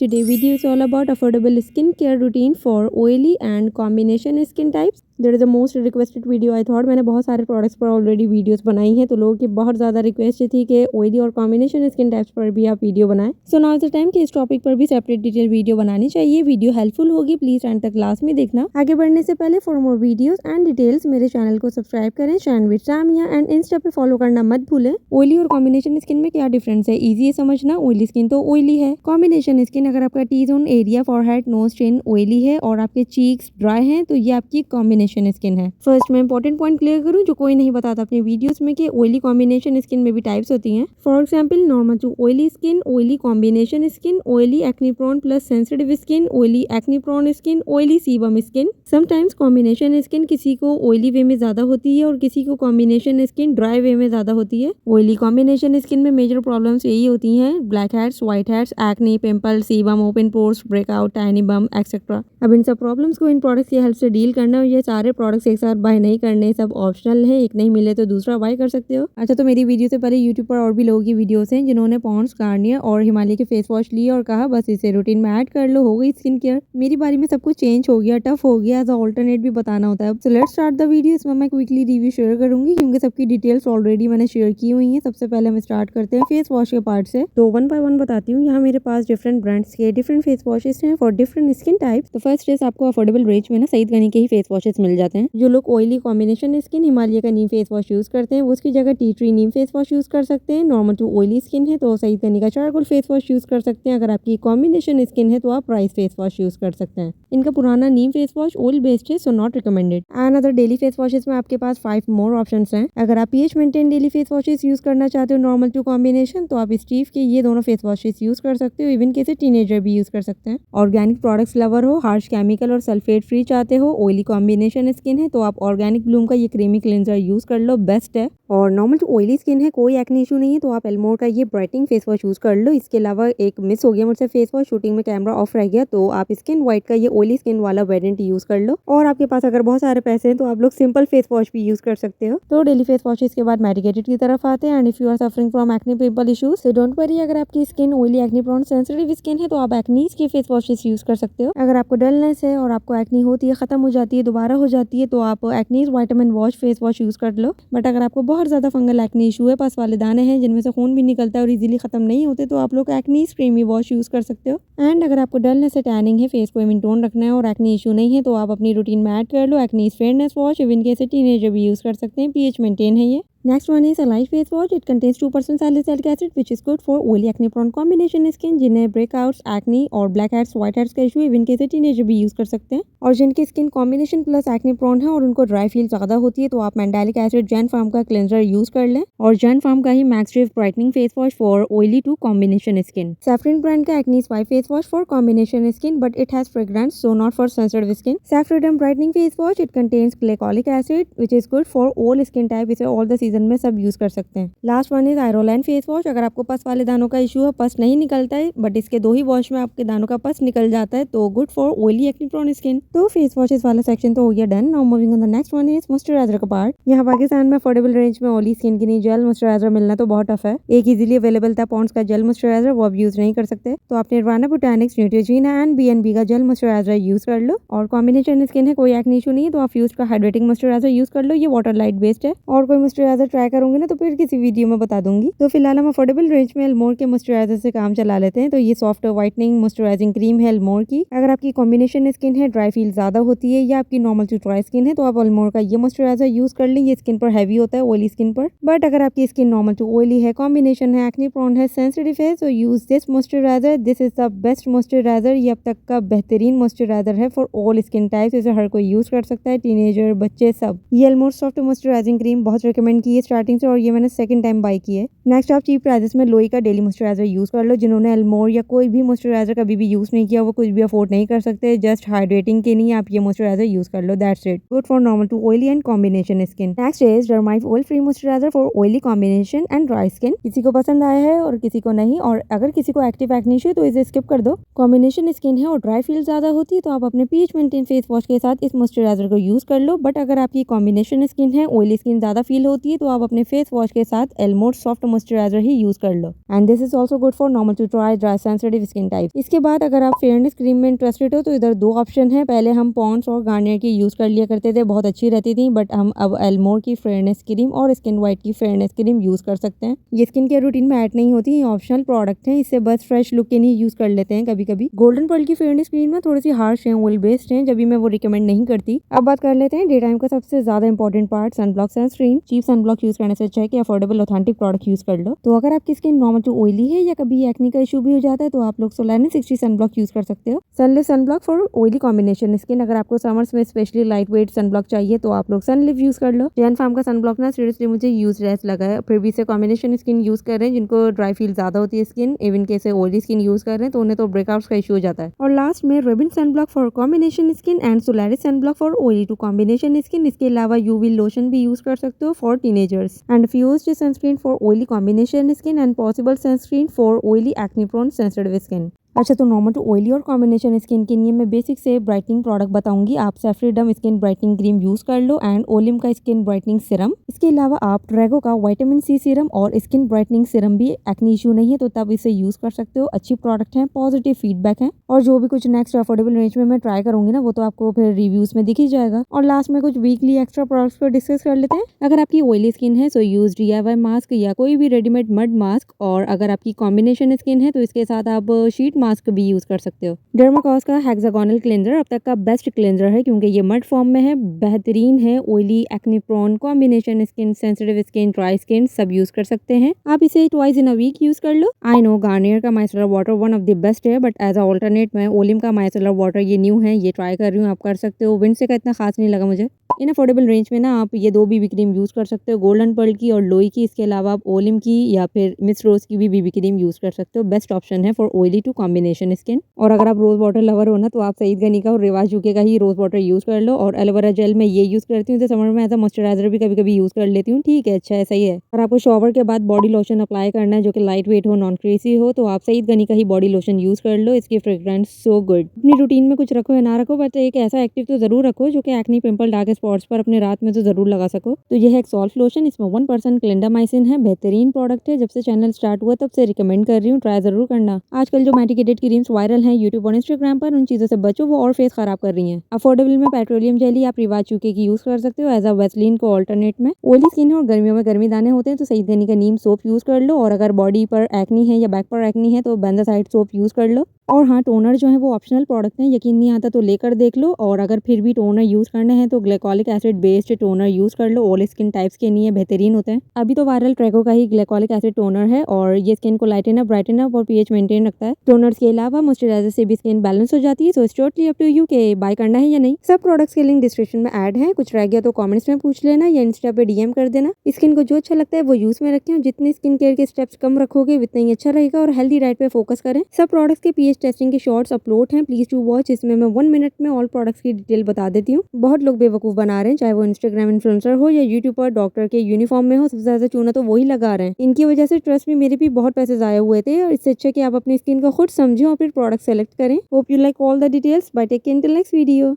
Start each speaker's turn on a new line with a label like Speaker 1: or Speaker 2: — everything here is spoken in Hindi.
Speaker 1: Today video is all about affordable skincare routine for oily and combination skin types. There is the most requested video I thought. मैंने बहुत सारे प्रोडक्ट्स पर ऑलरेडी वीडियोस बनाई हैं, तो लोगों की बहुत ज़्यादा रिक्वेस्ट थी कि ऑयली और कॉम्बिनेशन स्किन टाइप्स पर भी आप वीडियो बनाएं. So now is the time कि इस टॉपिक पर भी सेपरेट डिटेल वीडियो बनानी चाहिए. वीडियो हेल्पफुल होगी, प्लीज एंड तक लास्ट में देखना. आगे बढ़ने से पहले for more videos and details मेरे चैनल को सब्सक्राइब करें, शैन विद सामिया एंड इंस्टा पे फॉलो करना मत भूलें. ऑयली और कॉम्बिनेशन स्किन में क्या डिफरेंस है, इजी है समझना. ऑयली स्किन तो ऑयली है. कॉम्बिनेशन स्किन अगर आपका T zone area, forehead, nose, chin oily है और आपके चीक्स ड्राई हैं तो ये आपकी कॉम्बिनेशन स्किन है. फर्स्ट मैं इंपॉर्टेंट पॉइंट क्लियर करूं जो कोई नहीं बताता अपने वीडियोस में कि ऑयली कॉम्बिनेशन स्किन में भी टाइप्स होती हैं. For example normal to oily skin, oily combination skin, oily acne prone plus sensitive skin, oily acne prone skin, oily sebum skin. Sometimes combination skin किसी को ऑयली वे में ज्यादा होती है और किसी को कॉम्बिनेशन स्किन ड्राई वे में ज्यादा होती है. ऑयली कॉम्बिनेशन स्किन में मेजर प्रॉब्लम्स यही होती हैं: blackheads, whiteheads, acne, pimple, sebum, open pores, breakout, tiny bum etcetera. अब इन सब प्रॉब्लम्स को इन प्रोडक्ट्स की हेल्प से डील करना. और ये सारे प्रोडक्ट्स एक साथ बाय नहीं करने, सब ऑप्शनल है. एक नहीं मिले तो दूसरा बाय कर सकते हो. अच्छा, तो मेरी वीडियो से पहले यूट्यूब पर और भी लोगों की वीडियोस हैं जिन्होंने पॉन्ड्स, गार्नियर और हिमालय के फेस वॉश लिए और कहा बस इसे रूटीन में ऐड कर लो, हो गई स्किन केयर. मेरी बारी में सब कुछ चेंज हो गया, टफ हो गया, एज ऑल्टरनेट भी बताना होता है. So let's start the video. इसमें मैं क्विकली रिव्यू शेयर करूंगी क्योंकि सबकी डिटेल्स ऑलरेडी मैंने शेयर की हुई है. सबसे पहले हम स्टार्ट करते हैं फेस वॉश के पार्ट से. तो वन बाय वन बताती हूँ. यहाँ मेरे पास डिफरेंट ब्रांड्स के डिफरेंट फेस वॉशेस हैं फॉर डिफरेंट स्किन टाइप. तो फर्स्ट इज आपको अफोर्डेबल रेंज में ना सईद गनी के ही फेस वॉशेस मिल जाते हैं. जो लोग ऑयली कॉम्बिनेशन स्किन हिमालय का नीम फेस वॉश यूज करते हैं वो उसकी जगह टी ट्री नीम फेस वॉश यूज कर सकते हैं. नॉर्मल टू ऑयली स्किन है तो सईद गनी का चारकोल फेस वॉश यूज कर सकते हैं. अगर आपकी कॉम्बिनेशन स्किन है तो आप राइस फेस वॉश यूज कर सकते हैं. इनका पुराना नीम फेस वॉश ऑयल बेस्ड है, so not recommended. And other daily face washes में आपके पास 5 मोर ऑप्शंस हैं. अगर आप pH maintain daily face washes use करना चाहते हो नॉर्मल टू कॉम्बिनेशन, तो आप स्टीव के ये दोनों फेस वॉशेस यूज कर सकते हो. इवन कैसे टीनेजर भी यूज कर सकते हैं. ऑर्गेनिक प्रोडक्ट्स लवर हो, हार्श केमिकल और सल्फेट फ्री चाहते हो, ऑयली कॉम्बिनेशन स्किन है तो आप ऑर्गेनिक ब्लूम का ये क्रीमी क्लिंजर यूज कर लो, बेस्ट है. और नॉर्मल टू ऑयली स्किन है, कोई एक्ने इशू नहीं है तो आप एल्मोर का ये ब्राइटनिंग फेस वॉश यूज कर लो. इसके अलावा एक मिस हो गया मुझसे फेस वॉश, शूटिंग में कैमरा ऑफ रह गया, तो आप स्किन व्हाइट का ये ऑयली स्किन वाला वेरिएंट यूज कर लो. और आपके पास अगर बहुत सारे पैसे हैं तो आप लोग सिंपल फेस वॉश भी यूज कर सकते हो. तो डेली फेस वॉश के बाद मेडिकेटेड की तरफ आते हैं. And if you are suffering from acne pimple issues so don't worry. अगर आपकी skin oily acne prone sensitive skin है तो आप एक्नीज के फेस वॉशेस यूज कर सकते हो. अगर आपको डलनेस है और आपको एक्ने होती है, खत्म हो जाती है, दोबारा हो जाती है, तो आप acnes vitamin wash face wash use कर लो. बट अगर आपको बहुत ज्यादा फंगल एक्ने इशू है, पस वाले दाने हैं जिनमें से खून भी निकलता है और इजीली खत्म नहीं होते, तो आप लोग एक्नीज क्रीमी वॉश यूज कर सकते हो. एंड अगर आपको डलनेस है, टैनिंग है, फेस को इवन टोन रखना है और एक्ने इशू नहीं है तो आप अपनी रूटीन में ऐड कर लो एक्नीज फेयरनेस वॉश. इवन कैसे टीनेजर भी यूज कर सकते हैं, पीएच मेंटेन है ये. Next one is a light face wash. It contains 2% salicylic acid, which is good for oily acne prone combination skin जिन्हें breakouts, acne और black heads, white heads का इशू इवन कैसे टीनेजर भी यूज कर सकते हैं. और जिनकी skin combination plus acne prone है और उनको ड्राई फील ज्यादा होती है तो आप मैंडालिक एसिड जैन फार्म का क्लेंजर यूज कर लें. और जैन फार्म का ही max rev brightening face wash for oily to combination skin. Saffron brand का acne spy face wash for combination skin but it has fragrance so not for sensitive skin. Saffron brightening face wash it contains glycolic acid which is good for all skin type. इसे ऑल द सीजन में सब यूज कर सकते हैं. लास्ट वन इज आयरोलाइन फेस वॉश. अगर आपको पस वाले दानों का इशू है, पस नहीं निकलता है बट इसके 2 ही वॉश में आपके दानों का पस निकल जाता है, तो good for oily acne prone skin. तो फेस वॉशेस वाला सेक्शन तो हो गया done. Now moving on the next one is moisturiser का पार्ट. यहाँ पाकिस्तान में अफोर्डेबल रेंज में ऑयली स्किन के लिए जेल मॉइस्चराइजर मिलना तो बहुत टफ है. एक इजीली अवेलेबल था पॉन्ड्स का जेल मॉइस्चराइजर, वो आप यूज नहीं कर सकते, तो आप निर्वाणा बोटैनिक्स, न्यूट्रिजीना एंड बीएनबी का जेल मॉइस्चराइजर यूज कर लो. और कॉम्बिनेशन स्किन है, कोई एक्ने इशू नहीं है तो आप फ्यूज का हाइड्रेटिंग मॉइस्चराइजर यूज कर लो. ये वाटर लाइट बेस्ड है. और कोई मॉइस्चराइजर ट्राई करूंगी ना तो फिर किसी वीडियो में बता दूंगी. तो फिलहाल हम अफोर्डेबल रेंज में एल्मोर के मॉइस्चराइजर से काम चला लेते हैं. तो ये सॉफ्ट व्हाइटनिंग मॉइस्चराइजिंग क्रीम है एल्मोर की. अगर आपकी कॉम्बिनेशन स्किन है, ड्राई फील ज्यादा होती है या आपकी नॉर्मल टू ड्राई स्किन है तो आप एल्मोर का ये मॉइस्चराइजर यूज कर लें. ये स्किन पर हैवी होता है ऑयली स्किन पर. बट अगर आपकी स्किन नॉर्मल टू ऑयली है, कॉम्बिनेशन है, एक्ने प्रोन है, सेंसिटिव है, तो use this moisturiser. This is the best moisturiser. ये अब तक का बेहतरीन मॉइस्चराइजर है फॉर ऑल स्किन टाइप्स. इसे हर कोई यूज कर सकता है, टीनेजर, बच्चे, सब. ये एल्मोर सॉफ्ट मॉइस्चराइजिंग क्रीम बहुत रिकमेंड की है स्टार्टिंग से और ये मैंने सेकंड टाइम बाय की है. नेक्स्ट आप चीप प्राइसेस में लोई का डेली मॉइस्चराइजर यूज कर लो. जिन्होंने एल्मोर या कोई भी मॉइस्चराइजर कभी भी यूज नहीं किया वो कुछ भी अफोर्ड नहीं कर सकते. जस्ट हाइड्रेटिंग के लिए आप ये मॉइस्चराइजर यूज कर लो, that's it. Good for normal to oily and combination skin. Next is डर्माइव oil free moisturiser for oily combination and dry skin. किसी को पसंद आया है और किसी को नहीं. और अगर किसी को एक्टिव एक्ने इशू है तो इसे स्किप कर दो. कॉम्बिनेशन स्किन है और ड्राई फील ज्यादा होती है तो आप अपने पीएच मेंटेन फेस वॉश के साथ इस मॉइस्चराइजर को यूज कर लो. बट अगर आपकी कॉम्बिनेशन स्किन है, ऑयली स्किन ज्यादा फील होती है चाहिए तो आप अपने फेस वॉश के साथ एल्मोर सॉफ्ट मॉइस्चराइजर ही यूज कर लो। And this is also good for normal to dry sensitive skin type. इसके बाद अगर आप फेयरनेस क्रीम में इंटरेस्टेड हो तो इधर दो ऑप्शन है। पहले हम पॉन्ड्स और गार्नियर की यूज कर लिया करते थे, बहुत अच्छी रहती थी, बट हम अब एल्मोर की फेयरनेस क्रीम और स्किन वाइट की फेयरनेस क्रीम यूज कर सकते हैं। ये स्किन केयर रूटीन में ऐड नहीं होती, ये ऑप्शनल प्रोडक्ट है, इससे बस फ्रेश लुक के लिए यूज कर लेते हैं कभी कभी। गोल्डन पर्ल की फेयरनेस क्रीम ना थोड़ी सी हार्श है, ऑयल बेस्ड है, जब भी मैं वो रिकमेंड नहीं करती। अब बात कर लेते हैं डे टाइम का सबसे ज्यादा important part, sunblock sunscreen. Cheap sunblock use करने से अच्छा है कि अफोर्डेबल ऑथेंटिक प्रोडक्ट यूज कर लो। तो अगर आपकी स्किन नॉर्मल टू ऑयली है या कभी एक्ने का इशू भी हो जाता है तो आप लोग सोलानिस 60 सनब्लॉक यूज कर सकते हो। सनलिव sunblock for oily combination skin. अगर आपको समर्स में स्पेशली लाइट वेट सनब्लॉक चाहिए तो आप लोग सनलिव यूज कर लो। जैन फार्म का सनब्लॉक ना सीरियसली मुझे यूजलेस लगा है, फिर भी से कॉम्बिनेशन स्किन यूज कर रहे हैं जिनको ड्राई फील ज्यादा होती है स्किन, इवन कैसे ऑयली स्किन यूज कर रहे हैं तो उन्हें तो ब्रेकआउट्स का इशू हो जाता है। और लास्ट में रेबिन sunblock for combination skin and Solaris sunblock for oily to combination skin. इसके अलावा यूवी लोशन भी यूज कर सकते हो for teenagers. And fused sunscreen for oily combination skin and possible sunscreen for oily acne prone sensitive skin. अच्छा, तो नॉर्मल टू ऑयली और कॉम्बिनेशन स्किन के लिए मैं बेसिक से ब्राइटनिंग प्रोडक्ट बताऊंगी। आप सेफ्रीडम स्किन ब्राइटनिंग क्रीम यूज कर लो एंड ओलिम का स्किन ब्राइटनिंग सीरम। इसके अलावा आप ट्रेगो का विटामिन सी सीरम और स्किन ब्राइटनिंग सीरम भी, एक्ने इशू नहीं है तो तब इसे यूज कर सकते हो। अच्छी प्रोडक्ट है, पॉजिटिव फीडबैक है, और जो भी कुछ नेक्स्ट अफोर्डेबल रेंज में मैं ट्राई करूंगी ना वो तो आपको फिर रिव्यूज में दिख ही जाएगा। और लास्ट में कुछ वीकली एक्स्ट्रा प्रोडक्ट्स को डिस्कस कर लेते हैं। अगर आपकी ऑयली स्किन है सो यूज DIY मास्क या कोई भी रेडीमेड मड मास्क, और अगर आपकी कॉम्बिनेशन स्किन है तो इसके साथ आप शीट मास्क भी यूज कर सकते हो। डर्माकॉस का हेक्सागोनल क्लेंजर अब तक का बेस्ट क्लेंजर है क्योंकि ये मड फॉर्म में है, बेहतरीन है। Oily, acne prone, combination skin, sensitive skin, dry skin सब यूज कर सकते हैं। आप इसे twice in a week use कर लो। आई नो गार्नियर का micellar water one of the best है, बट एज अ ऑल्टरनेट मैं ओलिम का माइसेलर वाटर, ये न्यू है, ये ट्राई कर रही हूँ, आप कर सकते हो। विंड से का इतना खास नहीं लगा मुझे। इन अफोर्डेबल रेंज में ना आप ये दो बीबी क्रीम यूज कर सकते हो, गोल्डन पर्ल की और लोई की। इसके अलावा आप ओलिम की या फिर मिस रोज की भी बीबी क्रीम यूज कर सकते हो। बेस्ट ऑप्शन है for oily to combination skin. और अगर आप रोज वाटर लवर हो ना तो आप सईद गनी का और रिवाज यूके का ही रोज वाटर यूज कर लो। और एलोवेरा जेल मैं ये यूज करती हूँ, तो समर में एज अ मॉइस्चराइजर भी कभी कभी यूज कर लेती हूँ। ठीक है, अच्छा है, सही है। और आपको शॉवर के बाद बॉडी लोशन अप्लाई करना है जो कि लाइट वेट हो, नॉन क्रेजी हो, तो आप सईद गनी का ही बॉडी लोशन यूज कर लो। इसकी फ्रेग्रेंस सो गुड। अपनी रूटीन में कुछ रखो या ना रखो, बट एक ऐसा एक्टिव तो जरूर रखो जो कि एक्ने, पिंपल, डार्क स्पॉट्स पर अपने रात में तो जरूर लगा सको। तो ये है एक सॉल्फ लोशन, इसमें 1% क्लिंडामाइसिन है, बेहतरीन प्रोडक्ट है। जब से चैनल स्टार्ट हुआ तब से रिकमेंड कर रही हूँ, ट्राई जरूर करना। आजकल जो मेडिकेटेड क्रीम्स वायरल हैं यूट्यूब और इंस्टाग्राम पर, उन चीजों से बचो, वो और फेस खराब कर रही हैं। अफोर्डेबल में पेट्रोलियम जेली आप रिवाज चूके की यूज कर सकते हो एज अ वेस्लिन को ऑल्टरनेट में। ऑयली स्किन है और गर्मियों में गर्मी दाने होते हैं तो सईद गनी का नीम सोप यूज कर लो। और अगर बॉडी पर एक्नी है या बैक पर एक्नी है तो बेंजासाइड सोप यूज कर लो। और हाँ, टोनर जो है वो ऑप्शनल प्रोडक्ट है, यकीन नहीं आता तो लेकर देख लो। और अगर फिर भी टोनर यूज करने हैं तो glycolic acid based toner use कर लो, ऑल स्किन टाइप्स के लिए बेहतरीन होते हैं। अभी तो वायरल ट्रेगो का ही ग्लाइकोलिक एसिड टोनर है और ये स्किन को लाइटन अप, ब्राइटन अप और पीएच मेंटेन रखता है। टोनर्स के अलावा मॉइस्चराइजर से भी स्किन बैलेंस हो जाती है। So it's totally up to you के बाय करना है या नहीं। सब प्रोडक्ट्स के लिंक डिस्क्रिप्शन में ऐड है, कुछ रह गया तो कमेंट्स में पूछ लेना या इंस्टा पे DM कर देना। स्किन को जो अच्छा लगता है वो यूज में रखें, और जितने स्किन केयर के स्टेप्स कम रखोगे उतना ही अच्छा रहेगा। और हेल्दी डाइट पे फोकस करें। सब प्रोडक्ट्स के पीएच टेस्टिंग के शॉर्ट्स अपलोड हैं, प्लीज टू वॉच। इसमें मैं 1 मिनट में ऑल प्रोडक्ट्स की डिटेल बता देती हूँ। बहुत लोग बेवकूफ बना रहे हैं, चाहे वो इंस्टाग्राम इन्फ्लुएंसर हो या यूट्यूब पर डॉक्टर के यूनिफॉर्म में हो, सबसे ज्यादा चूना तो वही लगा रहे हैं। इनकी वजह से ट्रस्ट में मेरे भी बहुत पैसे जाया हुए थे, और इससे अच्छा कि आप अपनी स्किन को खुद समझें और फिर प्रोडक्ट सेलेक्ट करें। Hope you like all the details. Bye take care, till next video.